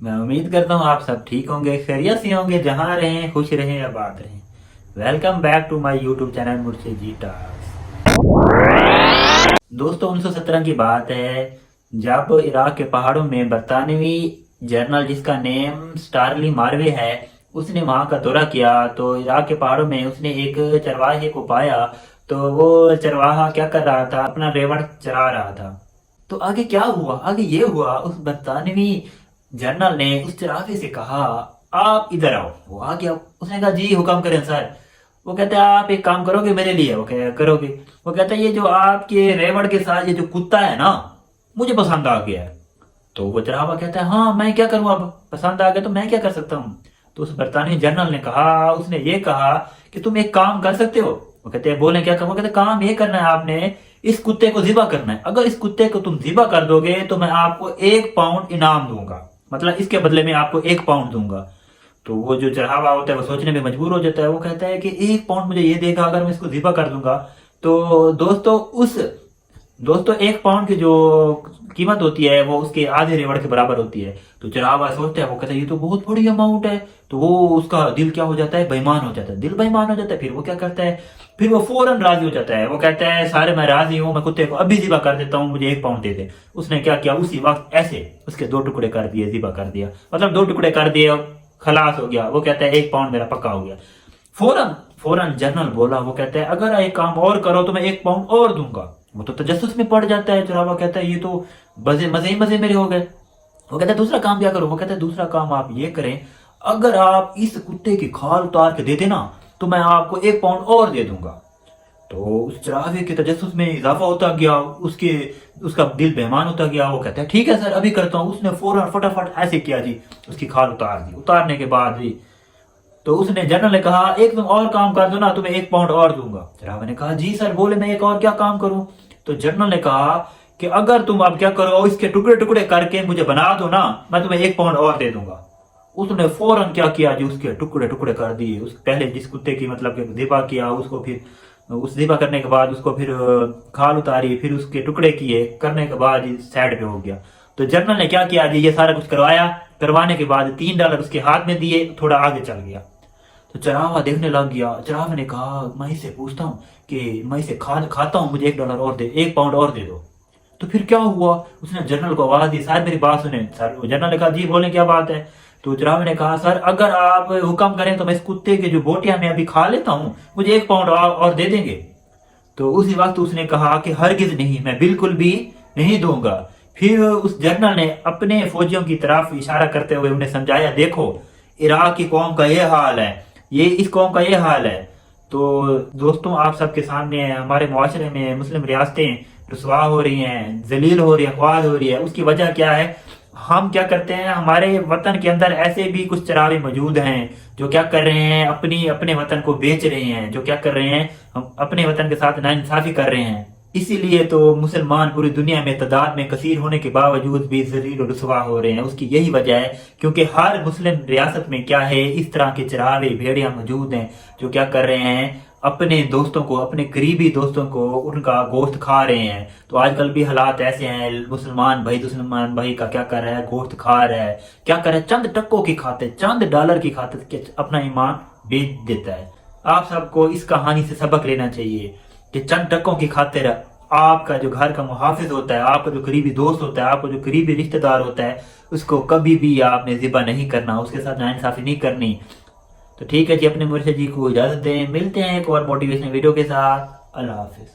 मैं उम्मीद करता हूँ आप सब ठीक होंगे, खैरियत से होंगे, जहाँ रहें खुश रहें आबाद रहें। Welcome back to my YouTube channel Murshid ji task. दोस्तों 1917 की बात है जब इराक के पहाड़ों में बरतानवी जनरल जिसका नेम स्टारली मार्वे है उसने वहां का दौरा किया। तो इराक के पहाड़ों में उसने एक चरवाहे को पाया। तो वो चरवाहा क्या कर रहा था, अपना रेवड़ चरा रहा था। तो आगे क्या हुआ, आगे ये हुआ उस बरतानवी जनरल ने उस चरागे से कहा आप इधर आओ। वो आ गया, उसने कहा जी हुक्म करें सर। वो कहता है आप एक काम करोगे मेरे लिए? वो कह करोगे। वो कहता है ये जो आपके रेवड़ के साथ ये जो कुत्ता है ना, मुझे पसंद आ गया है। तो वो चरावा कहता है हाँ मैं क्या करूं, अब पसंद आ गया तो मैं क्या कर सकता हूँ। तो उस बरतानी जनरल ने कहा, उसने ये कहा कि तुम एक काम कर सकते हो। वो कहते हैं बोले क्या काम? वो कहते काम ये करना है आपने, इस कुत्ते को ज़िबा करना है। अगर इस कुत्ते को तुम ज़िबा कर दोगे तो मैं आपको 1 पाउंड इनाम दूंगा, मतलब इसके बदले में आपको 1 पाउंड दूंगा। तो वो जो चढ़ावा होता है वो सोचने में मजबूर हो जाता है। वो कहता है कि 1 पाउंड मुझे ये देगा अगर मैं इसको ज़िबा कर दूंगा। तो दोस्तों 1 पाउंड की जो कीमत होती है वो उसके आधे रेवड़ के बराबर होती है। तो चरावा सोचता है, वो कहता है ये तो बहुत बड़ी अमाउंट है। तो वो उसका दिल क्या हो जाता है, बेईमान हो जाता है, दिल बेईमान हो जाता है। फिर वो क्या करता है, फिर वो फौरन राजी हो जाता है। वो कहता है सारे मैं राजी हूँ, मैं कुत्ते को अभी ज़िबा कर देता हूँ, मुझे 1 पाउंड दे दे। उसने क्या किया, उसी वक्त ऐसे उसके 2 टुकड़े कर दिए, ज़िबा कर दिया, मतलब 2 टुकड़े कर दिए, खलास हो गया। वो कहता है 1 पाउंड मेरा पक्का हो गया। फौरन फौरन जनरल बोला, वो कहता है अगर एक काम और करो तो मैं 1 पाउंड और दूंगा। वो तो तजस्सुस में पड़ जाता है। चुरावा कहता है ये तो मजे मजे ही मजे मेरे हो गए। वो कहता है दूसरा काम क्या करो? वो कहता है दूसरा काम आप ये करें, अगर आप इस कुत्ते की खाल उतार के दे देना तो मैं आपको 1 पाउंड और दे दूंगा। तो उस चरावे के तजस्सुस में इजाफा होता गया, उसका दिल बेईमान होता गया। वो कहता है ठीक है सर अभी करता हूँ। उसने फौरन फटाफट ऐसे किया जी, उसकी खाल उतार दी। उतारने के बाद जी तो उसने जनरल ने कहा एक तुम और काम कर दो ना, तुम्हें 1 पाउंड और दूंगा। चरावे ने कहा जी सर। बोले मैं एक और क्या काम करूं? तो जनरल ने कहा कि अगर तुम अब क्या करो, इसके टुकड़े टुकड़े करके मुझे बना दो ना, मैं तुम्हें 1 पाउंड और दे दूंगा। उसने फौरन क्या किया जी, उसके टुकड़े टुकड़े कर दिए। उस पहले जिस कुत्ते की मतलब कि ज़िबा किया उसको, फिर उस ज़िबा करने के बाद उसको फिर खाल उतारी, फिर उसके टुकड़े किए, करने के बाद साइड पे हो गया। तो जनरल ने क्या किया जी, ये सारा कुछ करवाया। करवाने के बाद $3 उसके हाथ में दिए, थोड़ा आगे चल गया। तो चरावा देखने लग गया। चरावे ने कहा मैं इससे पूछता हूँ कि मैं इसे खाता हूँ, मुझे $1 और दे, 1 पाउंड और दे दो। तो फिर क्या हुआ, उसने जनरल को आवाज दी सर मेरी बात सुने। सर जनरल ने कहा जी बोले क्या बात है? तो चरावे ने कहा सर अगर आप हुक्म करें तो मैं इस कुत्ते के जो बोटियां मैं अभी खा लेता हूँ, मुझे 1 पाउंड और दे देंगे। तो उसी वक्त उसने कहा कि हरगिज नहीं, मैं बिल्कुल भी नहीं दूंगा। फिर उस जनरल ने अपने फौजियों की तरफ इशारा करते हुए उन्हें समझाया देखो इराक की कौम का ये हाल है, ये इस कौम का ये हाल है। तो दोस्तों आप सबके सामने हमारे मुआशरे में मुस्लिम रियासतें रुसवा हो रही हैं, जलील हो रही है, ख्वाल हो रही है। उसकी वजह क्या है? हम क्या करते हैं, हमारे वतन के अंदर ऐसे भी कुछ चरावे मौजूद हैं जो क्या कर रहे हैं, अपने वतन को बेच रहे हैं, जो क्या कर रहे हैं, हम अपने वतन के साथ नाइंसाफी कर रहे हैं। इसीलिए तो मुसलमान पूरी दुनिया में तादाद में कसीर होने के बावजूद भी जलील और रुसवा हो रहे हैं। उसकी यही वजह है क्योंकि हर मुस्लिम रियासत में क्या है, इस तरह के चरावे भेड़िया मौजूद हैं जो क्या कर रहे हैं, अपने दोस्तों को, अपने करीबी दोस्तों को उनका गोश्त खा रहे हैं। तो आजकल भी हालात ऐसे हैं, मुसलमान भाई का क्या कर रहा है, गोश्त खा रहा है। क्या कर रहा है, चंद टक्कों की खातिर, चंद डॉलर की खातिर अपना ईमान बेच देता है। आप सबको इस कहानी से सबक लेना चाहिए कि चंद टक्कों की खातिर आपका जो घर का मुहाफिज होता है, आपका जो करीबी दोस्त होता है, आपका जो करीबी रिश्तेदार होता है, उसको कभी भी आपने ज़िबा नहीं करना, उसके साथ नाइंसाफी नहीं करनी। तो ठीक है जी, अपने मुर्शिद जी को इजाज़त दें। मिलते हैं एक और मोटिवेशनल वीडियो के साथ। अल्लाह हाफिज़।